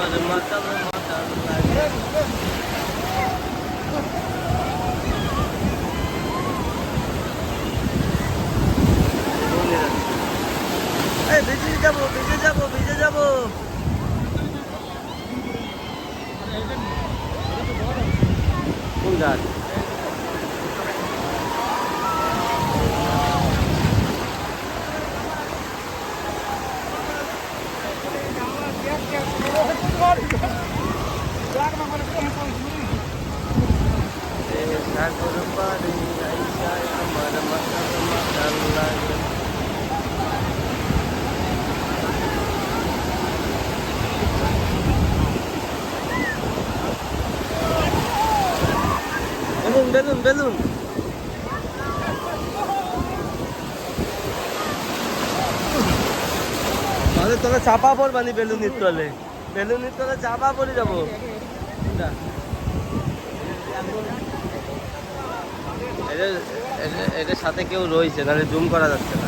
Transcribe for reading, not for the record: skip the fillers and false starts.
আমার মাতাল মাতাল লাগে। এই ভিজে যাবো ভিজে যাবো ভিজে যাবো। কোন গাছ? সাগর পাড়ে আইসায় আমার মাতাল মাতাল লাগে। Balloon balloon balloon. তাহলে তোরা চাপা পড়বানি বেলুনির তলে, বেলুনির তলে চাপা পড়ে যাবো। এটার সাথে কেউ রয়েছে, নাহলে জুম করা যাচ্ছে না।